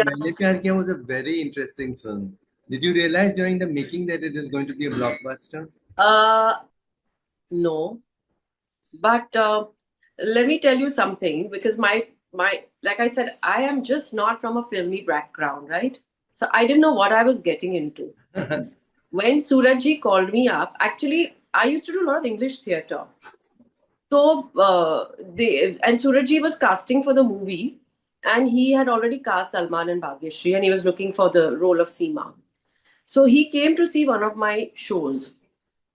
Maine Pyar Kiya was a very interesting film. Did you realize during the making that it is going to be a blockbuster? Uh, no, but let me tell you something because my like I said, I am just not from a filmy background, right? So I didn't know what I was getting into. When Surajji called me up, actually, I used to do a lot of English theatre. So they and Surajji was casting for the movie, and he had already cast Salman and Bhagyashree, and he was looking for the role of Seema. So he came to see one of my shows.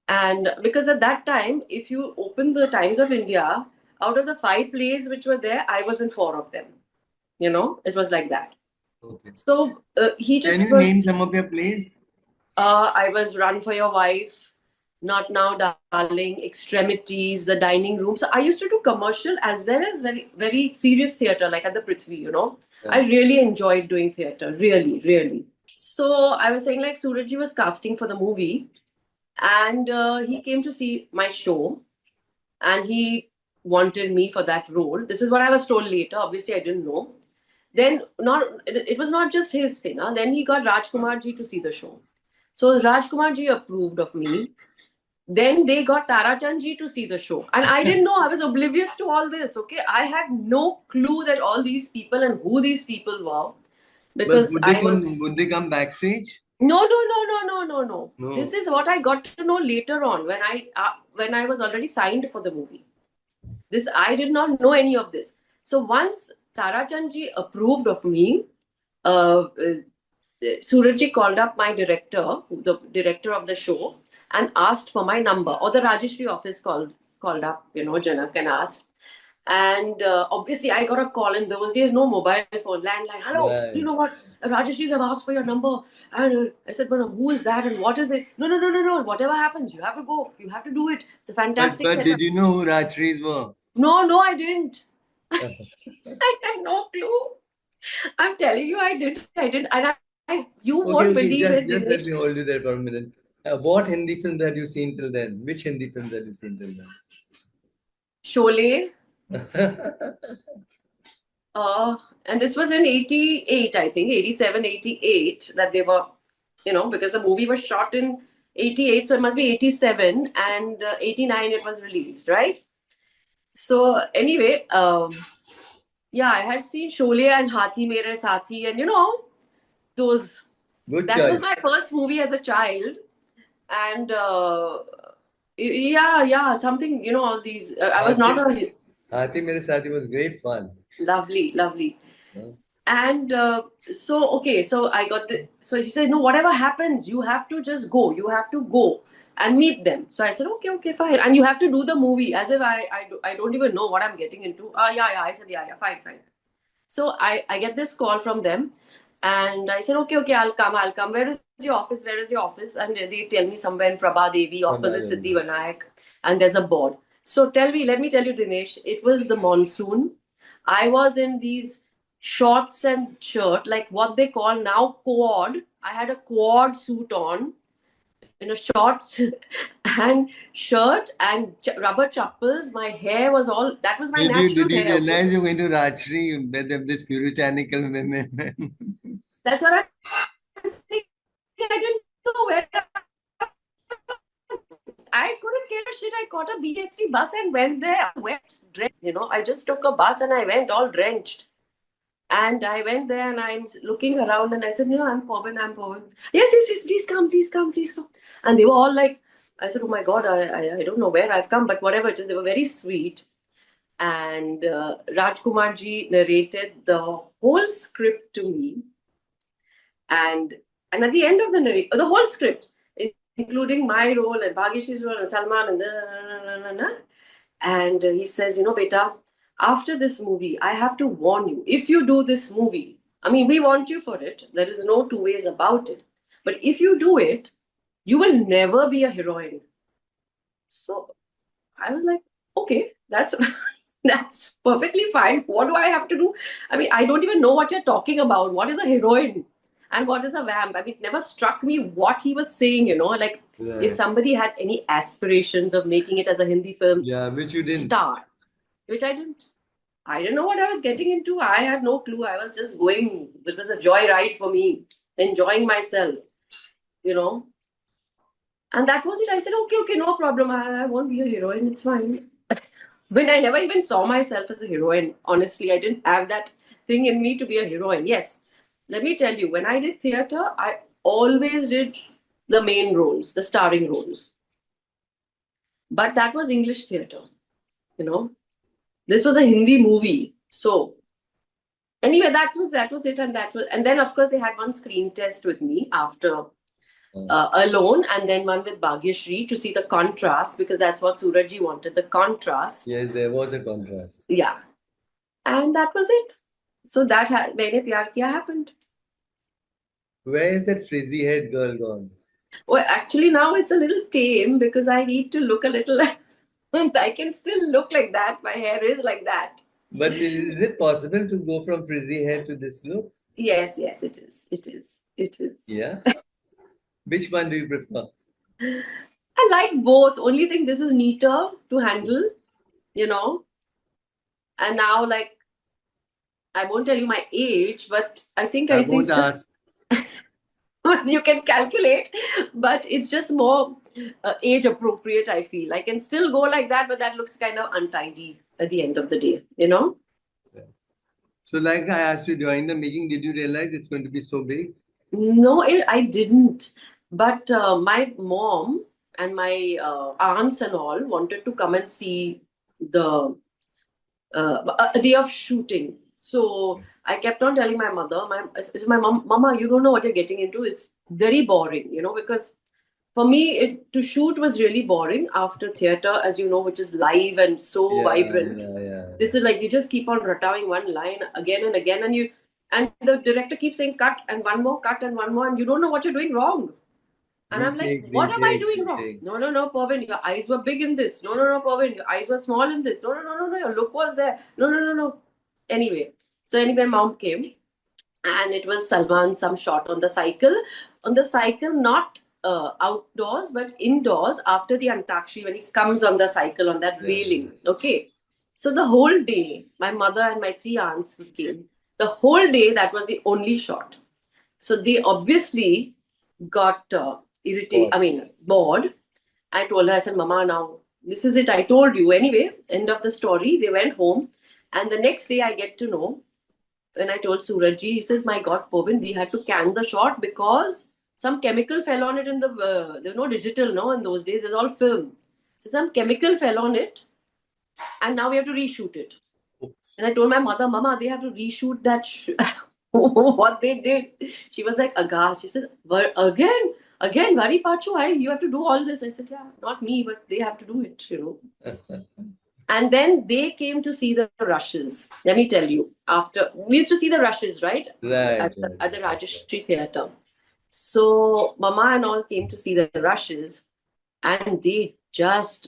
And because at that time, if you open the Times of India, out of the 5 plays which were there, I was in 4 of them. It was like that. Okay. So he Can just you was. name some of your plays? I was Run for Your Wife, Not Now, Darling, Extremities, The Dining Room. So I used to do commercial as well as very, very serious theatre, like at the Prithvi. Yeah. I really enjoyed doing theatre, really, really. So I was saying, like, Surajji was casting for the movie, and he came to see my show, and he wanted me for that role. This is what I was told later. Obviously, I didn't know. Then it was not just his thing. Huh? Then he got Rajkumar ji to see the show. So Rajkumar ji approved of me. Then they got Tarachand ji to see the show. And I didn't know. I was oblivious to all this. Okay. I had no clue that all these people and who these people were. But Because I was. would they come backstage? No, no, no, no, no, no, no. No. This is what I got to know later on when I was already signed for the movie. This I did not know any of this. So once Tarachand ji approved of me, Surajji called up my director, the director of the show, and asked for my number. Or the Rajeshri office called up, Janak, and asked. And obviously, I got a call, and those days, no mobile phone, landline. Hello, Right. you know what? Rajeshri's have asked for your number. And I said, well, who is that and what is it? No, no, no, no, no. Whatever happens, you have to go. You have to do it. It's a fantastic But setup. did you know who Rajshrees were? No, no, I didn't. I had no clue. I'm telling you, I did. I did. And you won't believe it, Just let Dinesh. me hold you there for a minute. What Hindi films had you seen till then? Which Hindi films had you seen till then? Sholay. And this was in 88, I think, 87, 88, that they were, because the movie was shot in 88, so it must be 87, and 89 it was released, right? So, anyway, yeah, I had seen Sholay and Hathi Mere Sathi, and those. Good That choice. was my first movie as a child, and yeah, something, all these. I was not a. Hathi Mere Sathi was great fun. Lovely, lovely. Yeah. And so I got so he said, no, whatever happens, you have to just go. You have to go and meet them. So I said, okay, fine. And you have to do the movie as if I don't even know what I'm getting into. Yeah. I said, yeah, fine. So I get this call from them, and I said, okay, I'll come. Where is your office? And they tell me somewhere in Prabha Devi, opposite Siddhi Vinayak, and there's a board. So let me tell you, Dinesh, it was the monsoon. I was in these shorts and shirt, like what they call now quad. I had a quad suit on, shorts and shirt and rubber chappals. My hair was all, that was my natural Did you hair. Okay? realize you're going to Rajshri with this puritanical women? That's what I'm saying. I didn't know where I couldn't get a shit. I caught a BST bus and went there, wet, drenched. I just took a bus and I went all drenched. And I went there and I'm looking around and I said, I'm Pawan. Yes, please come. And they were all like, I said, oh my God, I don't know where I've come, but whatever it is, they were very sweet. And Rajkumar ji narrated the whole script to me. And at the end of the whole script, including my role and Bhagyashri's role and Salman and he says, beta, after this movie, I have to warn you. If you do this movie, I mean, we want you for it. There is no two ways about it. But if you do it, you will never be a heroine. So I was like, okay, that's that's perfectly fine. What do I have to do? I mean, I don't even know what you're talking about. What is a heroine? And what is a vamp? I mean, it never struck me what he was saying, like if somebody had any aspirations of making it as a Hindi film which you didn't. star, which I didn't. I didn't know what I was getting into. I had no clue. I was just going. It was a joyride for me, enjoying myself, you know. And that was it. I said, okay, no problem. I won't be a heroine. It's fine. When I never even saw myself as a heroine, honestly, I didn't have that thing in me to be a heroine. Yes, let me tell you, when I did theatre, I always did the main roles, the starring roles. But that was English theatre, you know. This was a Hindi movie. So anyway, that was it, and then of course they had one screen test with me after alone, and then one with Bhagyashri to see the contrast, because that's what Surajji wanted, the contrast. Yes, there was a contrast. Yeah, and that was it. So that Maine Pyar Kiya happened. Where is that frizzy head girl gone? Well, actually now it's a little tame because I need to look a little. I can still look like that. My hair is like that. But is it possible to go from frizzy hair to this look? Yes, it is. It is. It is. Yeah. Which one do you prefer? I like both. Only thing, this is neater to handle, you know. And now, like, I won't tell you my age, but I think I it's won't just ask. you can calculate, but it's just more age appropriate. I feel I can still go like that, but that looks kind of untidy at the end of the day, you know. So, like I asked you during the making, did you realize it's going to be so big? No, I didn't. But my mom and my aunts and all wanted to come and see the a day of shooting. So I kept on telling my mother, my mom, Mama, you don't know what you're getting into. It's very boring, you know, because for me, to shoot was really boring after theatre, as you know, which is live and so vibrant. Yeah. This is like you just keep on rattling one line again and again, and the director keeps saying cut and one more, and you don't know what you're doing wrong. And I'm like, Retake, what am I retake, doing wrong? retake. No, Pavin, your eyes were big in this. No, Pavin, your eyes were small in this. No, your look was there. No. Anyway, mom came, and it was Salman, some shot on the cycle. On the cycle, not outdoors, but indoors after the Antakshri, when he comes on the cycle on that railing. Okay. So the whole day, my mother and my three aunts came. The whole day, that was the only shot. So they obviously got bored. I told her, I said, Mama, now this is it. I told you. Anyway, end of the story. They went home. And the next day, I get to know, when I told Surajji, he says, my God, Povin, we had to can the shot because some chemical fell on it in the, there was no digital, no, in those days, it's all film. So some chemical fell on it, and now we have to reshoot it. And I told my mother, Mama, they have to reshoot that. What they did. She was like aghast. She said, again, Vari Pachu, you have to do all this. I said, yeah, not me, but they have to do it, you know. And then they came to see the rushes. Let me tell you, after we used to see the rushes, right? At the Rajeshri Theatre. So Mama and all came to see the rushes, and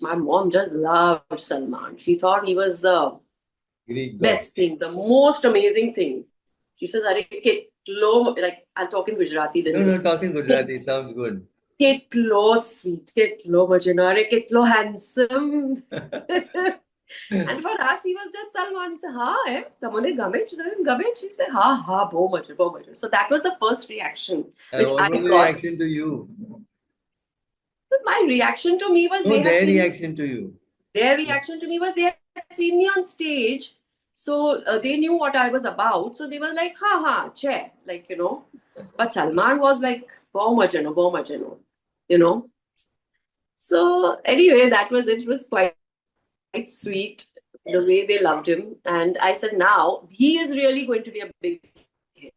my mom just loved Salman. She thought he was the best thing, the most amazing thing. She says, Are like I'll talk in Gujarati. No, talk in Gujarati. It sounds good. Ketlo sweet, ketlo majano, ketlo handsome. And for us, he was just Salman. He said, "Ha, tamone game." She said, "Game." She said, "Ha, bo much." So that was the first reaction which what was the reaction to you? My reaction to me was their reaction to you. Their reaction to me was they had seen me on stage, so they knew what I was about. So they were like, "Ha, che," like, you know. But Salman was like, "Bo majano," you know. So anyway, that was it. It was quite sweet the way they loved him. And I said, now he is really going to be a big hit.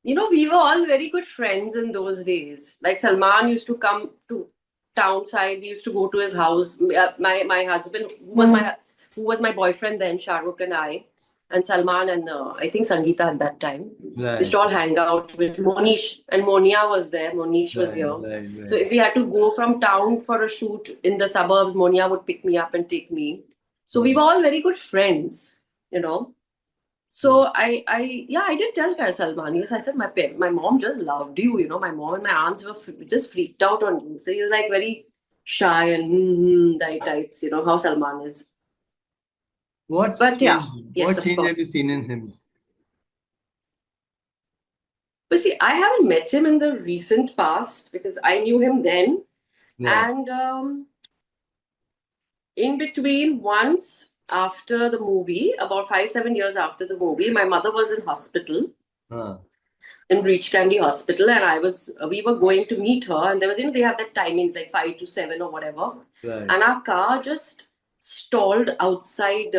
You know, we were all very good friends in those days. Like Salman used to come to town side. We used to go to his house. My husband, who was my boyfriend then, Shahrukh and I, and Salman and I think Sangeeta at that time. Right. Used to all hang out with Monish, and Monia was there. Monish was here. Right. So if we had to go from town for a shoot in the suburbs, Monia would pick me up and take me. So we were all very good friends, you know. So I did tell Salman. Yes, I said my mom just loved you. You know, my mom and my aunts were just freaked out on you. So he was like very shy and that types. You know how Salman is. What But yeah, change? yes, What of change course. have you seen in him? But see, I haven't met him in the recent past because I knew him then. Yeah. And in between, once after the movie, about 5, 7 years after the movie, my mother was in hospital, Huh. in Breach Candy Hospital, and we were going to meet her, and there was, they have that timings like 5 to 7 or whatever, Right. and our car just stalled outside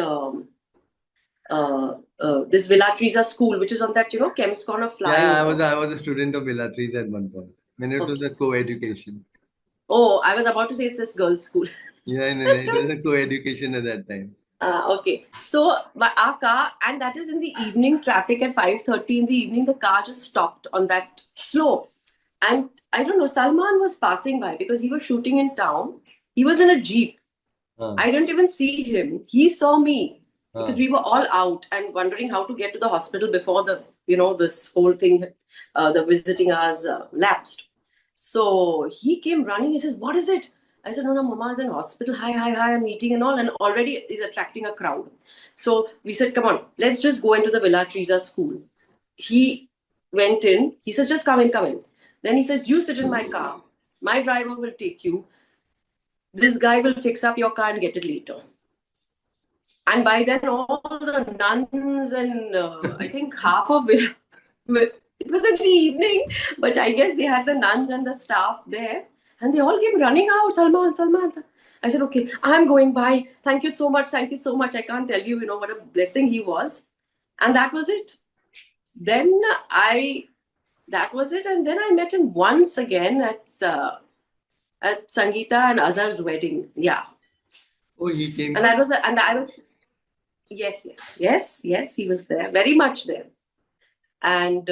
this Villa Teresa school, which is on that, Kemp's Corner Yeah, flyover. I was a student of Bellatrix at one point. When it was Okay. a co-education. Oh, I was about to say it's this girls' school. Yeah, no, it was a co-education at that time. Okay. So our car, and that is in the evening traffic at 5:30 in the evening, the car just stopped on that slope. And I don't know, Salman was passing by because he was shooting in town. He was in a Jeep. Huh. I didn't even see him. He saw me because Huh. we were all out and wondering how to get to the hospital before this whole thing, the visiting hours lapsed. So he came running. He says, "What is it?" I said, "No, Mama's in hospital. Hi, hi, hi, I'm meeting and all." And already is attracting a crowd. So we said, "Come on, let's just go into the Villa Teresa school." He went in. He says, "Just come in, come in." Then he says, "You sit in my car. My driver will take you. This guy will fix up your car and get it later." And by then, all the nuns and I think half of it, it was in the evening, but I guess they had the nuns and the staff there, and they all came running out. Salman, Salman. I said, "Okay, I'm going by. Thank you so much. Thank you so much. I can't tell you, what a blessing he was." And that was it. Then that was it. And then I met him once again at Sangeeta and Azhar's wedding. Yeah. Oh, he came. And I was, yes, yes, yes, yes, he was there, very much there. And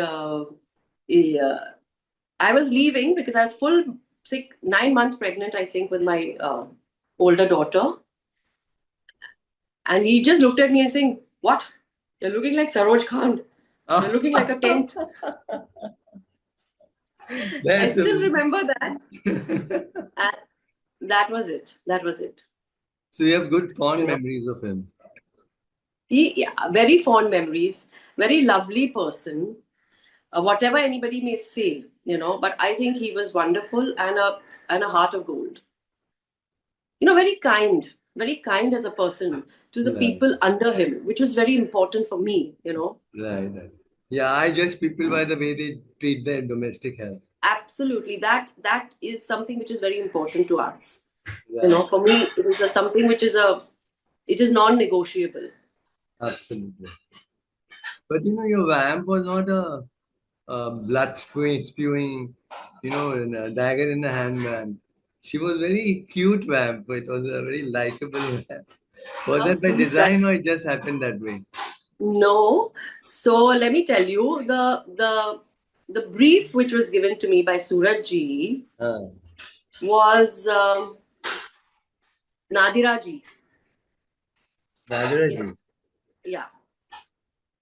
I was leaving because I was full sick, 9 months pregnant, I think, with my older daughter. And he just looked at me and saying, "What? You're looking like Saroj Khan. You're looking like a tent." I That's still remember that. And that was it. That was it. so you have good fond You know, memories of him. yeah, very fond memories, very lovely person. Whatever anybody may say, but I think he was wonderful and a heart of gold. Very kind as a person to the Right. people under him, which was very important for me. Right. Right. Yeah, I judge people by the way they treat their domestic health. Absolutely, that is something which is very important to us. Right. For me, it is something which it is non-negotiable. Absolutely. But your vamp was not a blood spewing, and a dagger in the hand vamp. She was very cute vamp. It was a very likable vamp. Was How that by sweet that. design or it just happened that way? No. So let me tell you, the brief which was given to me by Suraj ji Uh, was Nadira ji. Nagaraji. Yeah,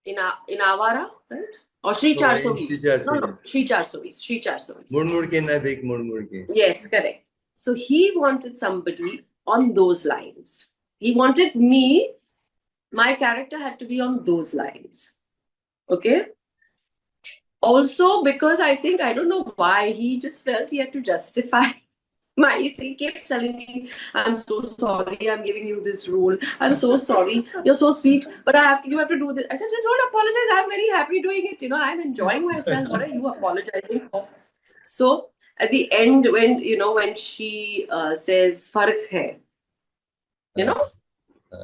in Avara, right? Or Shri No, in 420. No, Shichar no, Shri 420. Shri 420. Murmur ke na dekh murmur ke. Yes, correct. So he wanted somebody on those lines. He wanted me, my character had to be on those lines. Okay? Also, because I don't know why, he just felt he had to justify he kept telling me, "I'm so sorry, I'm giving you this role. I'm so sorry. You're so sweet, but you have to do this." I said, "Don't apologize. I'm very happy doing it. I'm enjoying myself. What are you apologizing for?" So at the end, when she says "fark hai," you know,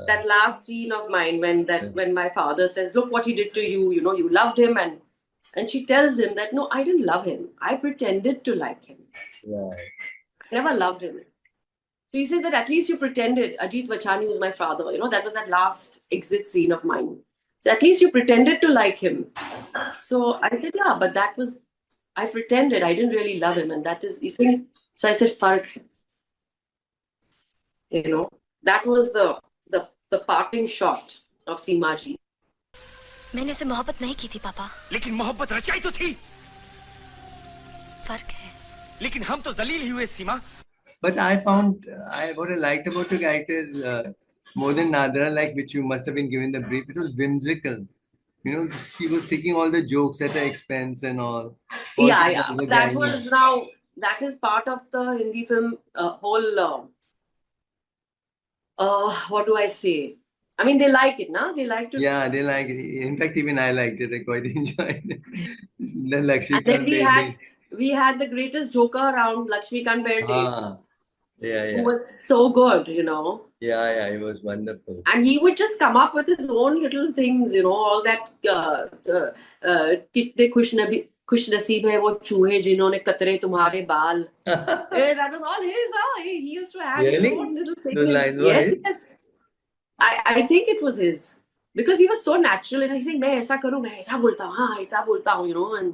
that last scene of mine when my father says, "Look what he did to you. You loved him," and she tells him that, "No, I didn't love him. I pretended to like him. Right. I never loved him." So he said, "But at least you pretended." Ajit Vachani was my father. That was that last exit scene of mine. So at least you pretended to like him. So I said, "Yeah, but I pretended. I didn't really love him." And that is, you see, so I said, "Fark hai." That was the parting shot of Seema ji. मैंने उसे मोहब्बत नहीं की थी पापा, लेकिन मोहब्बत रचाई तो थी। फर्क है। लेकिन हम तो जलील ही हुए सीमा। But I found what I liked about your character is more than Nadra, like which you must have been given the brief, it was whimsical. You know, she was taking all the jokes at her expense and all. Yeah, Altogether, yeah. the That gang. was now, that is part of the Hindi film whole, what do I say? I mean, they like it, na? They like to. Yeah, they like it. In fact, even I liked it. I quite enjoyed it. Then And then Lakshmikant baby. we had the greatest joker around, Lakshmikant Berde, Ah, yeah, who yeah. was so good, you know. Yeah, yeah, it was wonderful. And he would just come up with his own little things, you know, all that कितने खुश नसीब है वो चूहे जिन्होंने कतरे तुम्हारे बाल. That was all his. He used to have his Really? own little thing. Those lines were Yes, his? yes. I think it was his. Because he was so natural and he's saying, मैं ऐसा करूँ, मैं ऐसा बोलता हूँ, हाँ, ऐसा बोलता हूँ, you know, and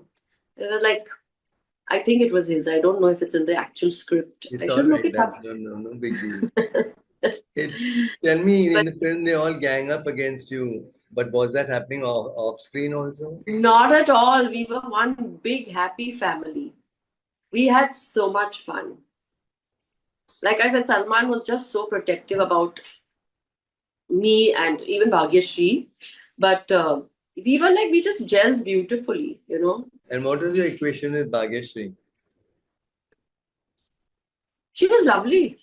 it was like, I think it was his. I don't know if it's in the actual script. It's I all should look right. it That's up. no big deal. It's, tell me, in But the film, they all gang up against you. But was that happening off screen also? not at all. We were one big happy family. We had so much fun. Like I said, Salman was just so protective about me and even Bhagyashri. But we were like, we just gelled beautifully, you know. And what was your equation with Bhagyashri? She was lovely.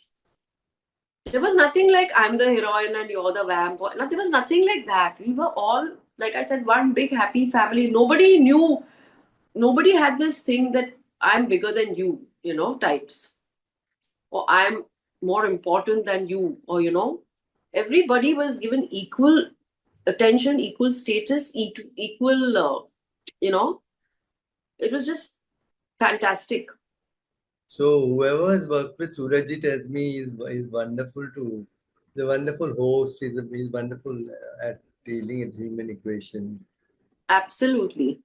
There was nothing like I'm the heroine and you're the vampire. No, there was nothing like that. We were all, like I said, one big happy family. Nobody knew, nobody had this thing that I'm bigger than you know, types. Or I'm more important than you, or, you know, everybody was given equal attention, equal status, equal, you know, it was just fantastic. So whoever has worked with Surajji tells me he's wonderful too. He's a wonderful host. He's wonderful at dealing with human equations. Absolutely.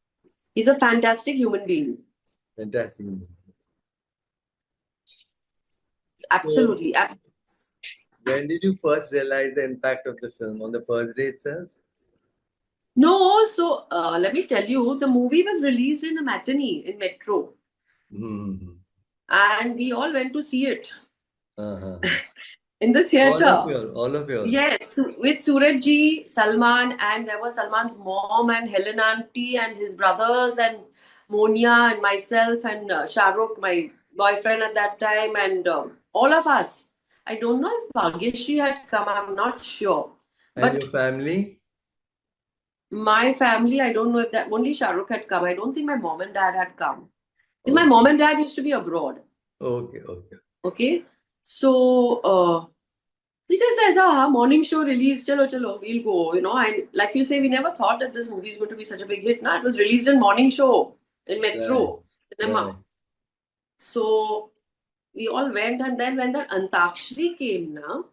He's a fantastic human being. Fantastic. Absolutely. When did you first realize the impact of the film? On the first day itself? No, so let me tell you, the movie was released in a matinee in Metro, Hmm. and we all went to see it Uh-huh. in the All of theater. you, all of you. Yes, with Suraj ji, Salman, and there was Salman's mom and Helen auntie and his brothers and Monia and myself and Shah Rukh, my boyfriend at that time, and all of us. I don't know if Bhagyashri had come, I'm not sure. And But your family? my family, I don't know if that, only Shah Rukh had come. I don't think my mom and dad had come. Because my Okay. mom and dad used to be abroad. Okay, okay. Okay. So, he just says, morning show release, chalo, we'll go. You know, and like you say, we never thought that this movie is going to be such a big hit. It was released in morning show in Metro Cinema. Right. So we all went, and then when that Antakshari came now,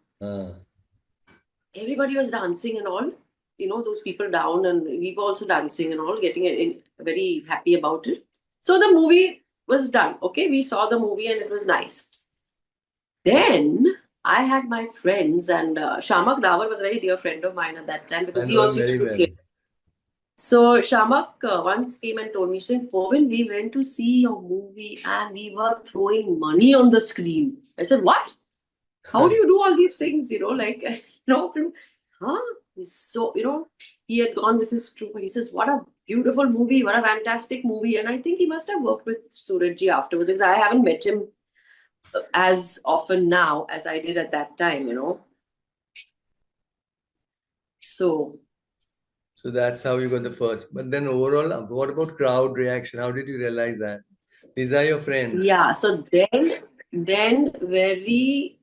everybody was dancing and all. You know, those people down, and we were also dancing and all, getting very happy about it. So the movie was done. Okay, we saw the movie and it was nice. Then I had my friends, and Shamak Dawar was a very dear friend of mine at that time because I he know him also used very to do well. theatre. So Shamak once came and told me, saying, Povin, we went to see your movie and we were throwing money on the screen. I said, what? How do you do all these things? You know, like, no, huh? So, you know, he had gone with his troupe and he says, what a beautiful movie, what a fantastic movie. And I think he must have worked with Surajji afterwards because I haven't met him as often now as I did at that time, you know. So that's how you got the first. But then overall, what about crowd reaction? How did you realize that? These are your friends. yeah, so then very,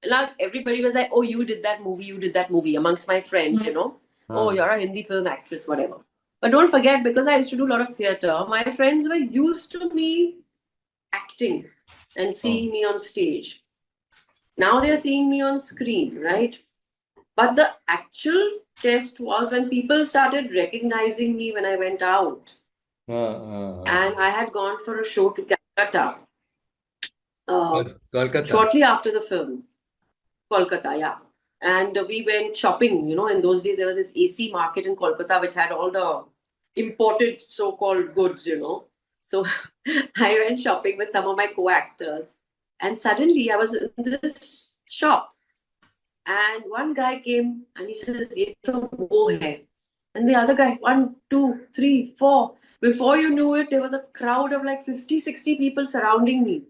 like, everybody was like, oh, you did that movie amongst my friends, you know. Oh, you're a Hindi film actress, whatever. But don't forget, because I used to do a lot of theatre, my friends were used to me acting and seeing me on stage. Now they're seeing me on screen, right? But the actual test was when people started recognizing me when I went out. And I had gone for a show to Calcutta Kolkata. shortly after the film. Kolkata, yeah. And we went shopping. You know, in those days, there was this AC market in Kolkata which had all the imported so-called goods, you know. So I went shopping with some of my co-actors. And suddenly I was in this shop. And one guy came and he says, "Ye to wo hai." And the other guy, 1, 2, 3, 4. Before you knew it, there was a crowd of like 50, 60 people surrounding me.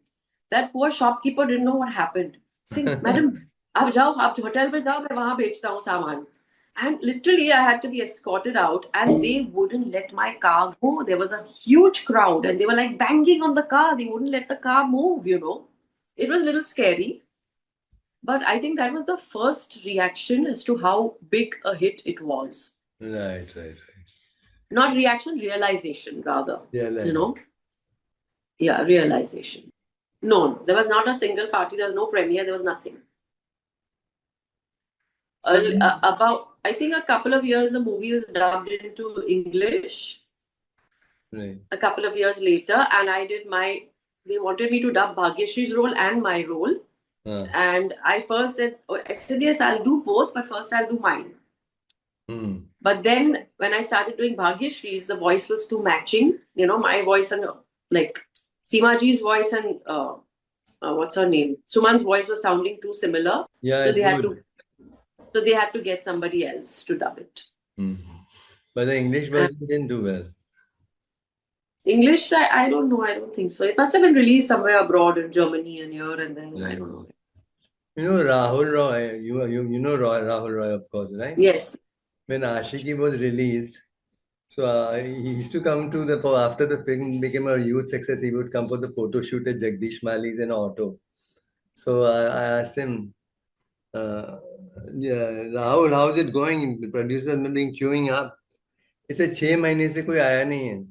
That poor shopkeeper didn't know what happened. Saying, "Madam, आप जाओ, आप hotel पे जाओ, मैं वहाँ बेचता हूँ सामान." And literally, I had to be escorted out, and they wouldn't let my car go. There was a huge crowd, and they were like banging on the car. They wouldn't let the car move, you know. It was a little scary. But I think that was the first reaction as to how big a hit it was. Right. Not reaction, realization, rather. Yeah, You know? Yeah, realization. No, there was not a single party, there was no premiere, there was nothing. I think a couple of years, the movie was dubbed into English. Right. A couple of years later, and they wanted me to dub Bhagyashree's role and my role. And I said, yes, I'll do both, but first I'll do mine. But then when I started doing Bhagyashree's, the voice was too matching. You know, my voice and like Seemaji's voice and what's her name? Suman's voice was sounding too similar. Yeah, so they had to get somebody else to dub it. But the English version didn't do well. English, I don't know. I don't think so. It must have been released somewhere abroad in Germany and here and then. I don't know. You know Rahul Roy, you know Rahul Roy, of course, right? Yes. When Ashiki was released, so he used to come to after the film became a huge success, he would come for the photo shoot at Jagdish Mali's in auto. So I asked him, yeah, Rahul, how's it going? The producers have been queuing up. He said, 6 महीने से कोई आया नहीं है.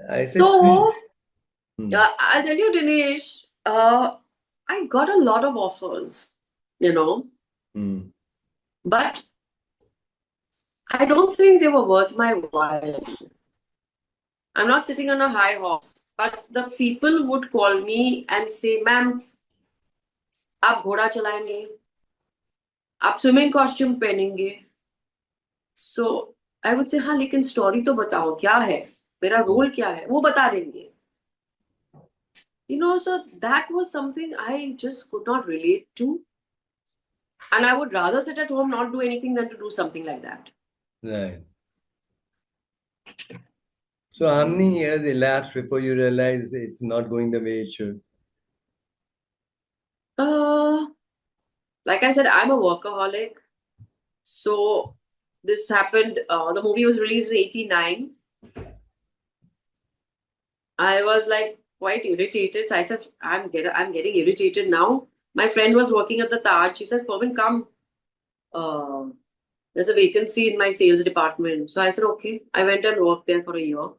I said, So, I'll tell you, Dinesh, I got a lot of offers, you know, but I don't think they were worth my while. I'm not sitting on a high horse, but the people would call me and say, "Ma'am, आप घोड़ा चलाएंगे, आप swimming costume पहनेंगे." So I would say, हाँ, लेकिन story तो बताओ, क्या है, मेरा रोल क्या है, वो बता देंगे. You know, so that was something I just could not relate to. And I would rather sit at home, not do anything, than to do something like that. right. So how many years elapsed before you realized it's not going the way it should? Like I said, I'm a workaholic. So this happened, the movie was released in 89. I was like quite irritated. So I said, I'm getting irritated now. My friend was working at the Taj. She said, "Pavin, come. There's a vacancy in my sales department." So I said, okay. I went and worked there for a year.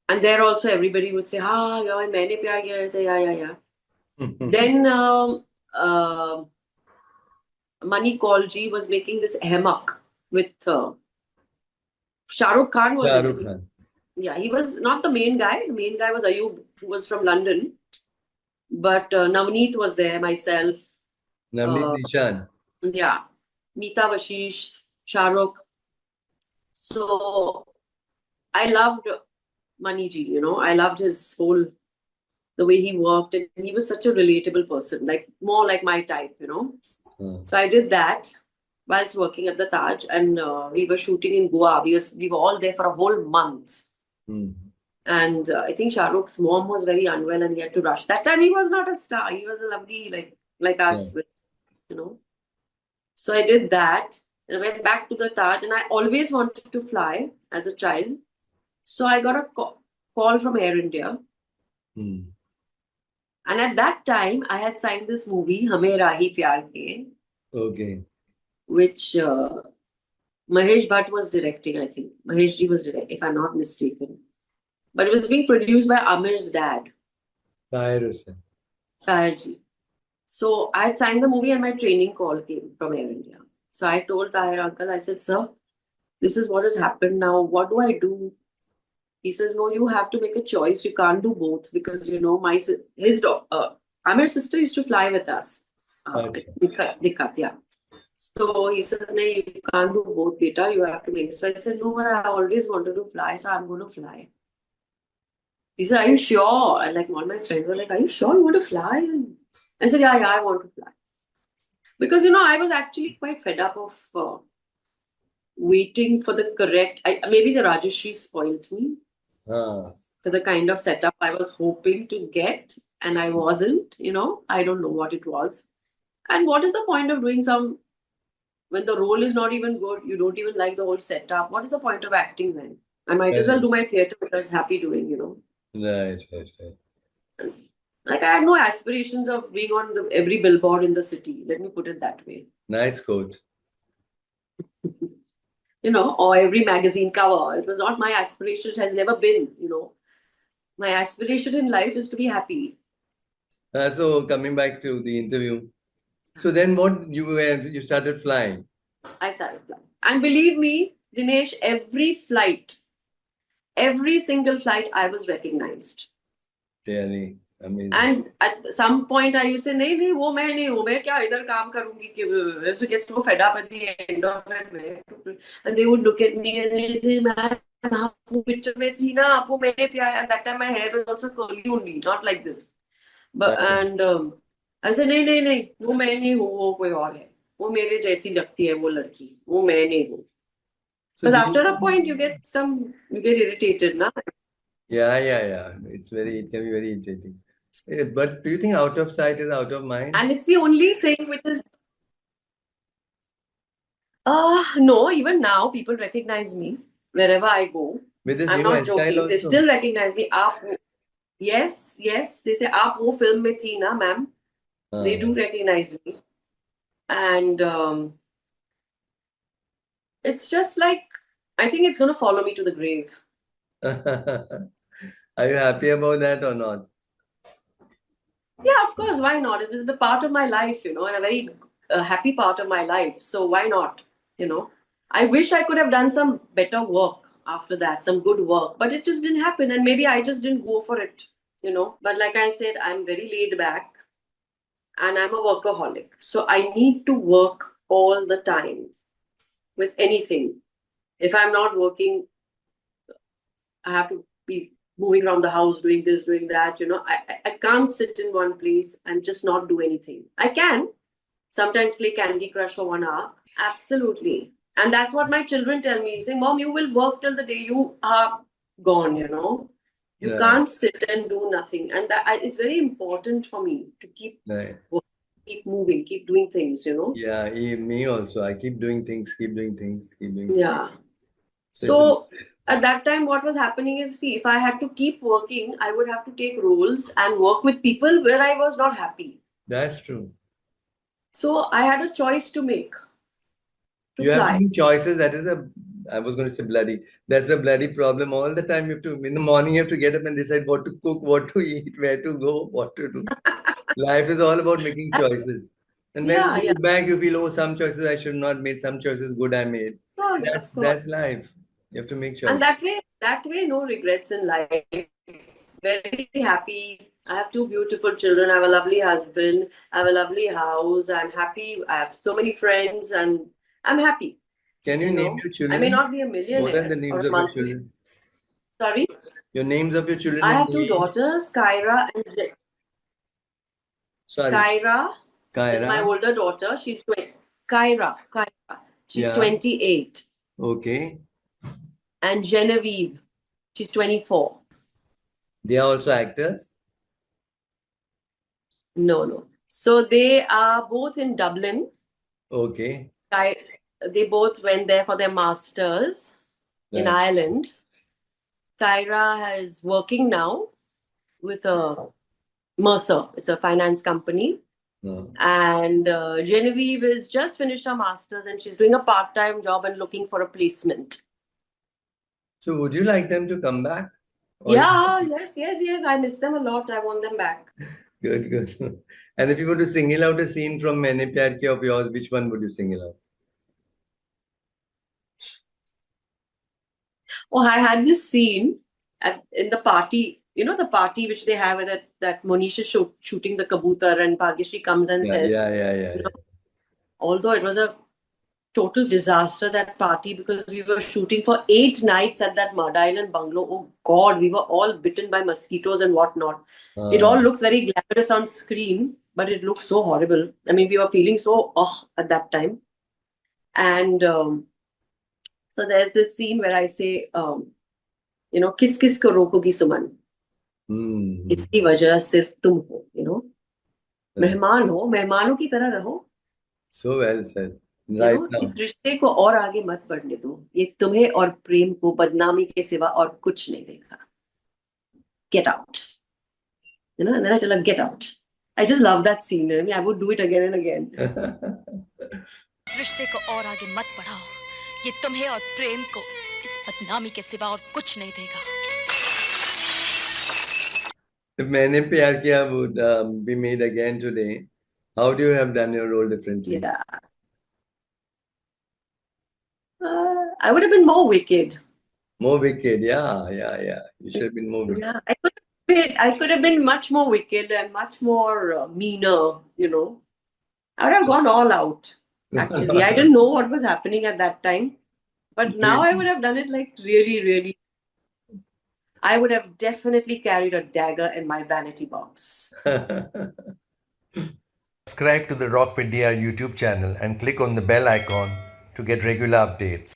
And there also everybody would say, "Ah, yeah, maine pyar kiya." I say, yeah. Then Mani Kaulji was making this Ahmak with Shah Rukh Khan. Shah Rukh Khan. Yeah, he was not the main guy. The main guy was Ayub, who was from London. But Navneet was there, myself. Navneet Nishan. Yeah. Meeta Vashisht, Shah Rukh. So I loved Maniji, you know. I loved his whole, the way he worked. And he was such a relatable person, like more like my type, you know. So I did that whilst working at the Taj, and we were shooting in Goa. We were all there for a whole month. And I think Shah Rukh's mom was very unwell and he had to rush. That time he was not a star. He was a lovely, like us, with, you know. So I did that. And I went back to the Taj, and I always wanted to fly as a child. So I got a call from Air India. And at that time, I had signed this movie, Hame Rahi Pyar Ke. Okay. Which Mahesh Bhatt was directing, I think. Mahesh Ji was directing, if I'm not mistaken. But it was being produced by Amir's dad. Tahir Hussain. Tahir Ji. So I had signed the movie and my training call came from Air India. So I told Tahir uncle, I said, "Sir, this is what has happened now. What do I do?" He says, "No, you have to make a choice. You can't do both because, you know, Amir's sister used to fly with us. Dikkat, yeah. So he says, "No, you can't do both, beta. You have to make." So I said, "No, but I always wanted to fly, so I'm going to fly." He said, "Are you sure?" And like all my friends were like, "Are you sure you want to fly?" And I said, yeah, I want to fly. Because, I was actually quite fed up of waiting for the correct. Maybe the Rajashri spoiled me Ah, for the kind of setup I was hoping to get, and I wasn't. I don't know what it was. And what is the point of doing when the role is not even good? You don't even like the whole setup. What is the point of acting then? I might as well do my theatre, which I was happy doing. right, right, right. Like, I had no aspirations of being on every billboard in the city. Let me put it that way. Nice quote. Or every magazine cover. It was not my aspiration. It has never been. My aspiration in life is to be happy. So coming back to the interview. So then what you started flying? I started flying. And believe me, Dinesh, every single flight, I was recognized. Really amazing. And at some point, I used to say, नहीं नहीं वो मैं नहीं हूँ मैं क्या इधर काम करूँगी कि I used to get so fed up at the end of it. And they would look at me and they say, "Man, आपको picture में थी ना आपको मैंने प्यार." And that time my hair was also curly only, not like this. But Right. and I said, नहीं नहीं नहीं वो मैं नहीं हूँ वो कोई और है वो मेरे जैसी लगती है वो लड़की वो मैं नहीं हूँ. So Because do after you- a point you get irritated, na? yeah. It can be very irritating. But do you think out of sight is out of mind? And it's the only thing which is no, even now people recognize me wherever I go. With this I'm new not hairstyle joking. They also? still recognize me. Yes, they say आप वो film में थी ना ma'am. They do recognize me. And it's just like I think it's going to follow me to the grave. Are you happy about that or not? Yeah, of course. Why not? It was a part of my life, and a very happy part of my life. So why not? I wish I could have done some better work after that, some good work, but it just didn't happen. And maybe I just didn't go for it. But like I said, I'm very laid back and I'm a workaholic. So I need to work all the time with anything. If I'm not working, I have to be moving around the house, doing this, doing that. I can't sit in one place and just not do anything. I can sometimes play Candy Crush for 1 hour. Absolutely. And that's what my children tell me. Saying, Mom, you will work till the day you are gone, You Right. can't sit and do nothing. And that is very important for me to keep Right. working, keep moving, keep doing things, Yeah, me also. I keep doing things, keep doing things, keep doing things. Yeah. So So at that time, what was happening is, see, if I had to keep working, I would have to take roles and work with people where I was not happy. that's true. So I had a choice to make to You have to fly. make choices. I was going to say that's a bloody problem. All the time in the morning, you have to get up and decide what to cook, what to eat, where to go, what to do. Life is all about making choices. And when Yeah, you yeah. look back, you feel, oh, some choices I should not made, some choices good I made. Of course, of course. That's life. You have to make choices. And that way, no regrets in life. Very happy. I have 2 beautiful children. I have a lovely husband. I have a lovely house. I'm happy. I have so many friends, and I'm happy. Can you name your children? I may not be a What are millionaire the or names a of your multi. children? Sorry, Your names of your children I and have the 2 age? daughters, Kyra and Sorry, Kyra is my Kyra. older daughter. She's 20. Kyra. She's Yeah. 28. Okay. And Genevieve, she's 24. They are also actors? No. So they are both in Dublin. Okay. They both went there for their masters in Right. Ireland. Kyra is working now with a Mercer. It's a finance company. No. And Genevieve is just finished her masters and she's doing a part-time job and looking for a placement. So would you like them to come back? Or Yeah, yes. I miss them a lot. I want them back. Good. And if you were to single out a scene from Maine Pyar Kiya of yours, which one would you single out? Oh, I had this scene in the party, the party which they have with that Monish is shooting the kabutar and Bhagyashree comes and says, Yeah. although it was a total disaster, that party, because we were shooting for 8 nights at that Mud Island bungalow. Oh God, we were all bitten by mosquitoes and whatnot. It all looks very glamorous on screen, but it looked so horrible. I mean, we were feeling so at that time. And so there's this scene where I say, किस किस को रोकोगी सुमन, इसकी वजह सिर्फ तुम हो, मेहमान हो, मेहमानों की तरह रहो. So well said. Right now. इस रिश्ते को और आगे मत बढ़ने दो, ये तुम्हें और प्रेम को बदनामी के सिवा और कुछ नहीं देगा. Get out. And then I tell her, get out. I just love that scene. I mean, I would do it again and again. इस रिश्ते को और आगे मत बढ़ाओ, ये तुम्हें और प्रेम को इस बदनामी के सिवा और कुछ नहीं देगा. If मैंने प्यार किया would be made again today, how do you have done your role differently? Yeah. I would have been more wicked. More wicked, yeah. You should have been more wicked. Yeah, I could have been much more wicked and much more meaner, I would have gone all out, actually. I didn't know what was happening at that time. But now I would have done it like really, really. I would have definitely carried a dagger in my vanity box. Subscribe to the Rock with DR YouTube channel and click on the bell icon to get regular updates.